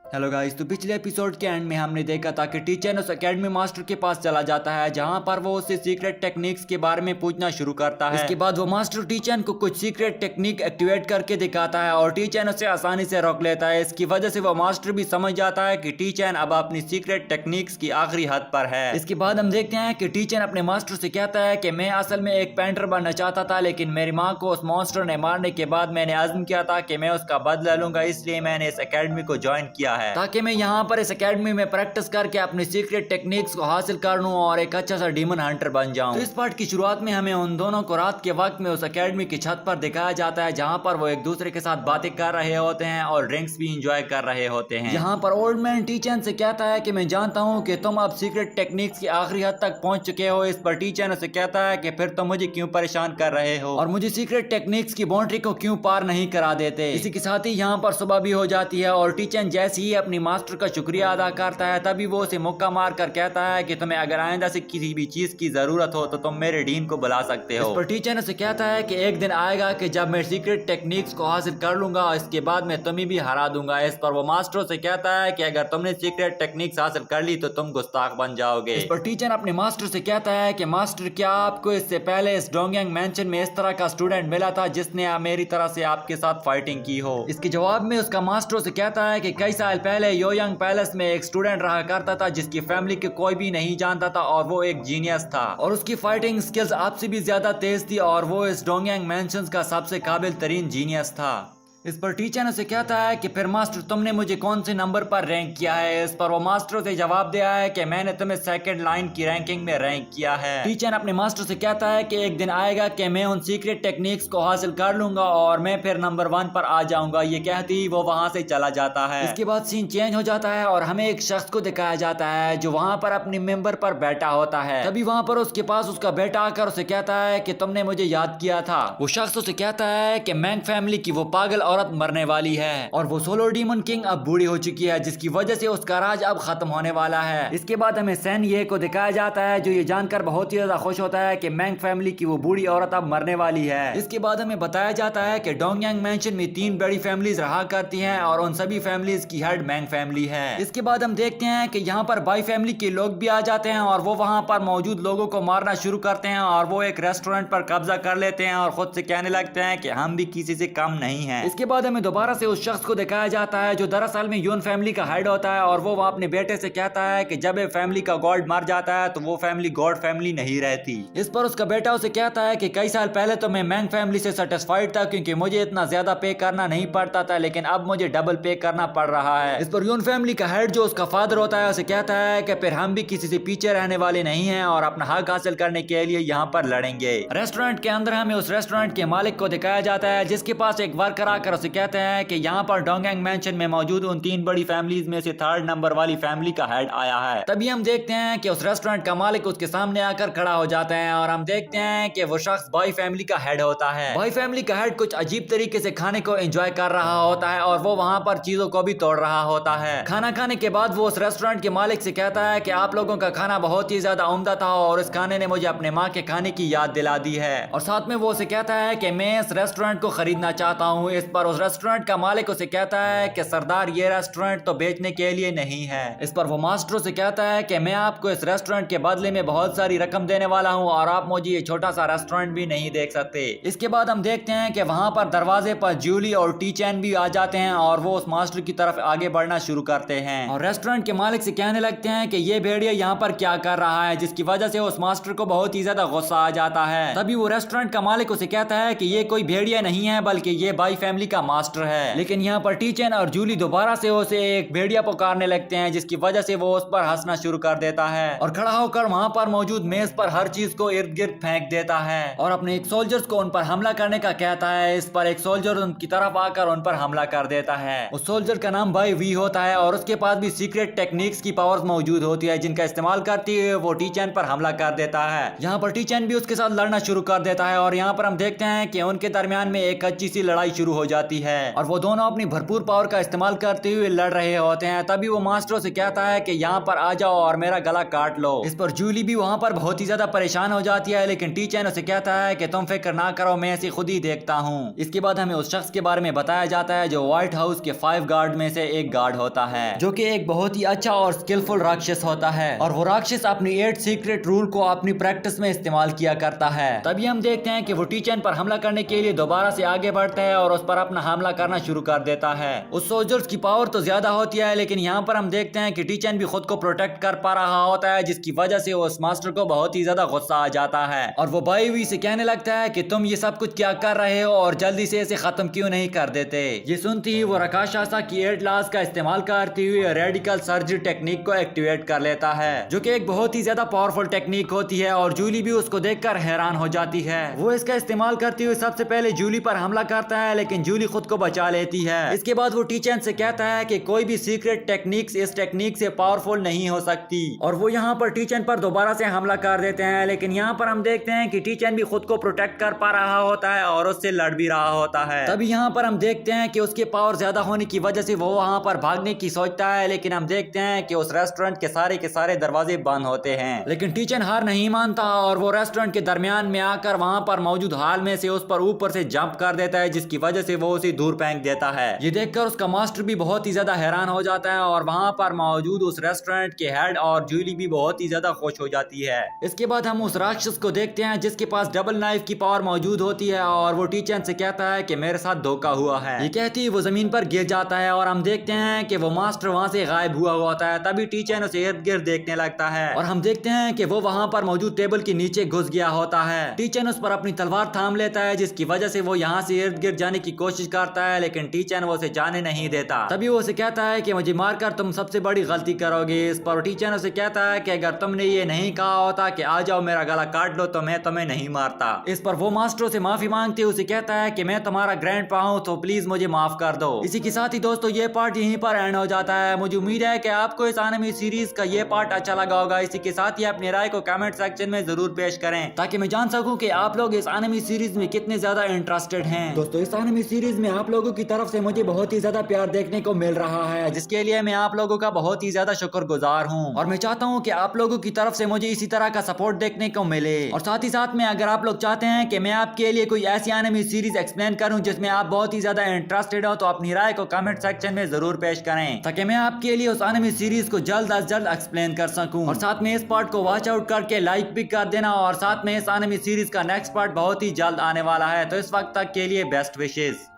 Hello guys, तो पिछले episode के एंड में हमने देखा था कि टीचर उस एकेडमी मास्टर के पास चला जाता है जहां पर वो उससे सीक्रेट टेक्निक्स के बारे में पूछना शुरू करता है। इसके बाद वो मास्टर टीचर को कुछ सीक्रेट टेक्निक एक्टिवेट करके दिखाता है और टीचर उसे आसानी से रोक लेता है। इसकी वजह से वो मास्टर भी समझ जाता है कि टीचर अब अपनी सीक्रेट टेक्निक्स की आखिरी हद पर है। इसके बाद हम देखते हैं कि टीचर अपने मास्टर से कहता है कि मैं असल में एक पेंटर बनना चाहता था, लेकिन मेरी माँ को उस मॉन्स्टर ने मारने के बाद मैंने आज़म किया था कि मैं उसका बदला लूंगा, इसलिए मैंने इस एकेडमी को ज्वाइन किया है ताकि मैं यहाँ पर इस एकेडमी में प्रैक्टिस करके अपनी सीक्रेट टेक्निक्स को हासिल कर लूं और एक अच्छा सा डीमन हंटर बन जाऊं। तो इस पार्ट की शुरुआत में हमें उन दोनों को रात के वक्त में उस एकेडमी की छत पर दिखाया जाता है जहाँ पर वो एक दूसरे के साथ बातें कर रहे होते हैं और ड्रिंक्स भी इंजॉय कर रहे होते हैं। यहाँ पर ओल्ड मैन टीचर से कहता है कि मैं जानता हूँ कि तुम अब सीक्रेट टेक्निक्स की आखिरी हद तक पहुंच चुके हो। इस पर टीचर से कहता है कि फिर तुम मुझे क्यों परेशान कर रहे हो और मुझे सीक्रेट टेक्निक्स की बाउंड्री को क्यों पार नहीं करा देते। इसी के साथ ही यहाँ पर सुबह भी हो जाती है और टीचर जैसे ही अपनी मास्टर का शुक्रिया अदा करता है तभी वो उसे मुक्का मार कर कहता है कि तुम्हें अगर आइंदा से किसी भी चीज की जरूरत हो तो तुम मेरे डीन को बुला सकते हो। इस पर टीचर से कहता है कि एक दिन आएगा कि जब मैं सीक्रेट टेक्निक्स को हासिल कर लूंगा, इसके बाद मैं तुम्हें भी हरा दूंगा। इस पर वो मास्टर से कहता है कि अगर तुमने सीक्रेट टेक्निक्स हासिल कर ली तो तुम गुस्ताख बन जाओगे। इस पर टीचर अपने मास्टर से कहता है कि मास्टर, क्या आपको इससे पहले इस डोंगयांग मैंशन में इस तरह का स्टूडेंट मिला था जिसने मेरी तरह से आपके साथ फाइटिंग की हो? इसके जवाब में उसका मास्टर से कहता है कि कई साल पहले योयांग पैलेस में एक स्टूडेंट रहा करता था जिसकी फैमिली के कोई भी नहीं जानता था और वो एक जीनियस था और उसकी फाइटिंग स्किल्स आपसे भी ज्यादा तेज थी और वो इस डोंगयांग मैंशन का सबसे काबिल तरीन जीनियस था। इस पर टीचर उसे कहता है कि फिर मास्टर तुमने मुझे कौन से नंबर पर रैंक किया है? इस पर वो मास्टर से जवाब दिया है कि मैंने तुम्हें सेकंड लाइन की रैंकिंग में रैंक किया है। टीचर अपने मास्टर से कहता है कि एक दिन आएगा कि मैं उन सीक्रेट टेक्निक्स को हासिल कर लूंगा और मैं फिर नंबर 1 पर आ जाऊंगा। ये कहती ही वो वहां से चला जाता है। इसके बाद सीन चेंज हो जाता है और हमें एक शख्स को दिखाया जाता है जो वहां पर अपने मेंबर पर बैठा होता है। तभी वहां पर उसके पास उसका बेटा आकर उसे कहता है कि तुमने मुझे याद किया था। वो शख्स उसे कहता है कि मैंग फैमिली की वो पागल औरत मरने वाली है और वो सोलो डीमन किंग अब बूढ़ी हो चुकी है जिसकी वजह से उसका राज अब खत्म होने वाला है। इसके बाद हमें सैन ये को दिखाया जाता है जो ये जानकर बहुत ही ज्यादा खुश होता है कि मैंग फैमिली की वो बूढ़ी औरत अब मरने वाली है। इसके बाद हमें बताया जाता है कि डोंगयांग मैंशन में 3 बड़ी फैमिलीज रहा करती हैं और उन सभी फैमिलीज की हेड मैंग फैमिली है। इसके बाद हम देखते हैं कि यहाँ पर बाई फैमिली के लोग भी आ जाते हैं और वो वहाँ पर मौजूद लोगों को मारना शुरू करते हैं और वो एक रेस्टोरेंट पर कब्जा कर लेते हैं और खुद से कहने लगते हैं कि हम भी किसी से कम नहीं है। इसके बाद हमें दोबारा से उस शख्स को दिखाया जाता है जो दरअसल में यून फैमिली का हेड होता है और वो अपने बेटे से कहता है कि जब एक फैमिली का गॉड मर जाता है तो वो फैमिली गॉड फैमिली नहीं रहती। इस पर उसका बेटा उसे कहता है कि कई साल पहले तो मैं मैंग फैमिली से सेटिस्फाइड था क्योंकि मुझे इतना ज्यादा पे करना नहीं पड़ता था, लेकिन अब मुझे डबल पे करना पड़ रहा है। इस पर यून फैमिली का हेड जो उसका फादर होता है उसे कहता है कि फिर हम भी किसी से पीछे रहने वाले नहीं हैं और अपना हक हासिल करने के लिए यहाँ पर लड़ेंगे। रेस्टोरेंट के अंदर हमें उस रेस्टोरेंट के मालिक को दिखाया जाता है जिसके पास एक वर्कर आकर उसे कहते हैं कि यहाँ पर डोंगयांग मैंशन में मौजूद उन 3 बड़ी फैमिलीज में से 3rd नंबर वाली फैमिली का हेड आया है। तभी हम देखते हैं कि उस रेस्टोरेंट का मालिक उसके सामने आकर खड़ा हो जाता है और हम देखते हैं कि वो शख्स बाई फैमिली का हेड होता है। बाई फैमिली का हेड कुछ अजीब तरीके से खाने को एंजॉय कर रहा होता है और वो वहाँ पर चीजों को भी तोड़ रहा होता है। खाना खाने के बाद वो उस रेस्टोरेंट के मालिक से कहता है कि आप लोगों का खाना बहुत ही ज्यादा उम्दा था और इस खाने ने मुझे अपने माँ के खाने की याद दिला दी है। और साथ में वो उसे कहता है कि मैं इस रेस्टोरेंट को खरीदना चाहता हूँ। इस पर उस रेस्टोरेंट का मालिक उसे कहता है कि सरदार ये रेस्टोरेंट तो बेचने के लिए नहीं है। इस पर वो मास्टर से कहता है कि मैं आपको इस रेस्टोरेंट के बदले में बहुत सारी रकम देने वाला हूँ और आप मुझे ये छोटा सा रेस्टोरेंट भी नहीं देख सकते। इसके बाद हम देखते हैं कि वहाँ पर दरवाजे पर जूली और टीचैन भी आ जाते हैं और वो उस मास्टर की तरफ आगे बढ़ना शुरू करते हैं और रेस्टोरेंट के मालिक से कहने लगते हैं कि ये भेड़िया यहाँ पर क्या कर रहा है, जिसकी वजह से उस मास्टर को बहुत ही ज्यादा गुस्सा आ जाता है। तभी वो रेस्टोरेंट का मालिक उसे कहता है कि ये कोई भेड़िया नहीं है बल्कि ये बाई फैमिली का मास्टर है। लेकिन यहाँ पर टीचैन और जूली दोबारा से उसे एक भेड़िया पुकारने लगते हैं जिसकी वजह से वो उस पर हंसना शुरू कर देता है और खड़ा होकर वहाँ पर मौजूद मेज पर हर चीज को इर्द गिर्द फेंक देता है और अपने एक सोल्जर्स को उन पर हमला करने का कहता है। इस पर एक सोल्जर उनकी तरफ आकर उन पर हमला कर देता है। उस सोल्जर का नाम भाई वी होता है और उसके पास भी सीक्रेट टेक्निक्स की पावर्स मौजूद होती है जिनका इस्तेमाल करती है वो टीचैन पर हमला कर देता है। यहाँ पर टीचैन भी उसके साथ लड़ना शुरू कर देता है और यहाँ पर हम देखते हैं कि उनके दरमियान में एक अच्छी सी लड़ाई शुरू हो جاتی ہے اور وہ دونوں اپنی بھرپور پاور کا استعمال کرتے ہوئے لڑ رہے ہوتے ہیں۔ تبھی وہ ماسٹروں سے کہتا ہے کہ یہاں پر آ جاؤ اور میرا گلا کاٹ لو۔ اس پر جولی بھی وہاں پر بہت ہی زیادہ پریشان ہو جاتی ہے، لیکن ٹی چین اسے کہتا ہے کہ تم فکر نہ کرو، میں اسے خود ہی دیکھتا ہوں۔ اس کے بعد ہمیں اس شخص کے بارے میں بتایا جاتا ہے جو وائٹ ہاؤس کے 5 گارڈ میں سے ایک گارڈ ہوتا ہے، جو کہ ایک بہت ہی اچھا اور سکلفل راکشس ہوتا ہے، اور وہ راکشس اپنی 8 سیکرٹ رول کو اپنی پریکٹس میں استعمال کیا کرتا ہے۔ تبھی ہم دیکھتے ہیں کہ وہ ٹی چین پر حملہ کرنے کے لیے دوبارہ سے آگے بڑھتا ہے اور اس پر اپنا حملہ کرنا شروع کر دیتا ہے۔ اس سولجرز کی پاور تو زیادہ ہوتی ہے، لیکن یہاں پر ہم دیکھتے ہیں کہ ٹی چین بھی خود کو پروٹیکٹ کر پا رہا ہوتا ہے، جس کی وجہ سے اس ماسٹر کو بہت ہی زیادہ غصہ آ جاتا ہے اور وہ بائی وی سے کہنے لگتا ہے کہ تم یہ سب کچھ کیا کر رہے ہو اور جلدی سے اسے ختم کیوں نہیں کر دیتے۔ یہ سنتی ہی وہ راکشاسا کی 8 لاز کا استعمال کرتے ہوئے ریڈیکل سرجری ٹیکنیک کو ایکٹیویٹ کر لیتا ہے، جو کہ ایک بہت ہی زیادہ پاورفل ٹیکنیک ہوتی ہے، اور جولی بھی اس کو دیکھ کر حیران ہو جاتی ہے۔ وہ اس کا استعمال کرتے ہوئے سب سے پہلے جولی پر حملہ کرتا ہے، لیکن جولی خود کو بچا لیتی ہے۔ اس کے بعد وہ ٹی چین سے کہتا ہے کہ کوئی بھی سیکرٹ ٹیکنیکس اس ٹیکنیک سے پاورفل نہیں ہو سکتی، اور وہ یہاں پر ٹی چین پر دوبارہ سے حملہ کر دیتے ہیں، لیکن یہاں پر ہم دیکھتے ہیں کہ ٹی چین بھی خود کو پروٹیکٹ کر پا رہا ہوتا ہے اور اس سے لڑ بھی رہا ہوتا ہے۔ تبھی یہاں پر ہم دیکھتے ہیں کہ اس کے پاور زیادہ ہونے کی وجہ سے وہ وہاں پر بھاگنے کی سوچتا ہے، لیکن ہم دیکھتے ہیں کہ اس ریسٹورنٹ کے سارے دروازے بند ہوتے ہیں، لیکن ٹی چین ہار نہیں مانتا اور وہ ریسٹورنٹ کے درمیان میں آ کر وہاں پر موجود ہال میں سے اس پر اوپر سے جمپ کر دیتا ہے، جس کی وجہ سے وہ اسے دور پھینک دیتا ہے۔ یہ دیکھ کر اس کا ماسٹر بھی بہت ہی زیادہ حیران ہو جاتا ہے اور وہاں پر موجود اس ریسٹورنٹ کے ہیڈ اور جولی بھی بہت ہی زیادہ خوش ہو جاتی ہے۔ اس کے بعد ہم اس راکشس کو دیکھتے ہیں جس کے پاس ڈبل نائف کی پاور موجود ہوتی ہے، اور وہ ٹی چین سے کہتا ہے کہ میرے ساتھ دھوکا ہوا ہے۔ یہ کہتی وہ زمین پر گر جاتا ہے اور ہم دیکھتے ہیں کہ وہ ماسٹر وہاں سے غائب ہوا ہوتا ہے۔ تبھی ٹی چین اسے ارد گرد دیکھنے لگتا ہے اور ہم دیکھتے ہیں کہ وہ وہاں پر موجود ٹیبل کے نیچے گھس گیا ہوتا ہے۔ ٹی چین اس پر اپنی تلوار تھام لیتا ہے، جس کی وجہ سے وہ یہاں سے ارد گرد جانے کی کوشش کرتا ہے، لیکن ٹی چین وہ اسے جانے نہیں دیتا۔ تبھی وہ اسے کہتا ہے کہ مجھے مار کر تم سب سے بڑی غلطی کرو گے۔ اس پر ٹی چین اسے کہتا ہے کہ اگر تم نے یہ نہیں کہا ہوتا کہ آ جاؤ میرا گلا کاٹ لو تو میں تمہیں نہیں مارتا۔ اس پر وہ ماسٹروں سے معافی مانگتے اسے کہتا ہے کہ میں تمہارا گرینڈ پا ہوں تو پلیز مجھے معاف کر دو۔ اسی کے ساتھ ہی دوستو یہ پارٹ یہیں پر اینڈ ہو جاتا ہے۔ مجھے امید ہے کہ آپ کو اس انمی سیریز کا یہ پارٹ اچھا لگا ہوگا۔ اسی کے ساتھ ہی اپنی رائے کو کمنٹ سیکشن میں ضرور پیش کریں تاکہ میں جان سکوں کہ آپ لوگ اس انمی سیریز میں کتنے زیادہ انٹرسٹڈ ہیں۔ دوستو اس انمی سیریز میں آپ لوگوں کی طرف سے مجھے بہت ہی زیادہ پیار دیکھنے کو مل رہا ہے، جس کے لیے میں آپ لوگوں کا بہت ہی زیادہ شکر گزار ہوں، اور میں چاہتا ہوں کہ آپ لوگوں کی طرف سے مجھے اسی طرح کا سپورٹ دیکھنے کو ملے۔ اور ساتھ ہی ساتھ میں اگر آپ لوگ چاہتے ہیں کہ میں آپ کے لیے کوئی ایسی انمی سیریز ایکسپلین کروں جس میں آپ بہت ہی زیادہ انٹرسٹڈ ہو، تو اپنی رائے کو کمنٹ سیکشن میں ضرور پیش کریں تاکہ میں آپ کے لیے اس انمی سیریز کو جلد از جلد ایکسپلین کر سکوں۔ اور ساتھ میں اس پارٹ کو واچ آؤٹ کر کے لائک بھی کر دینا، اور ساتھ میں اس انمی سیریز کا نیکسٹ پارٹ بہت ہی جلد آنے والا ہے، تو اس وقت تک کے لیے بیسٹ وشز۔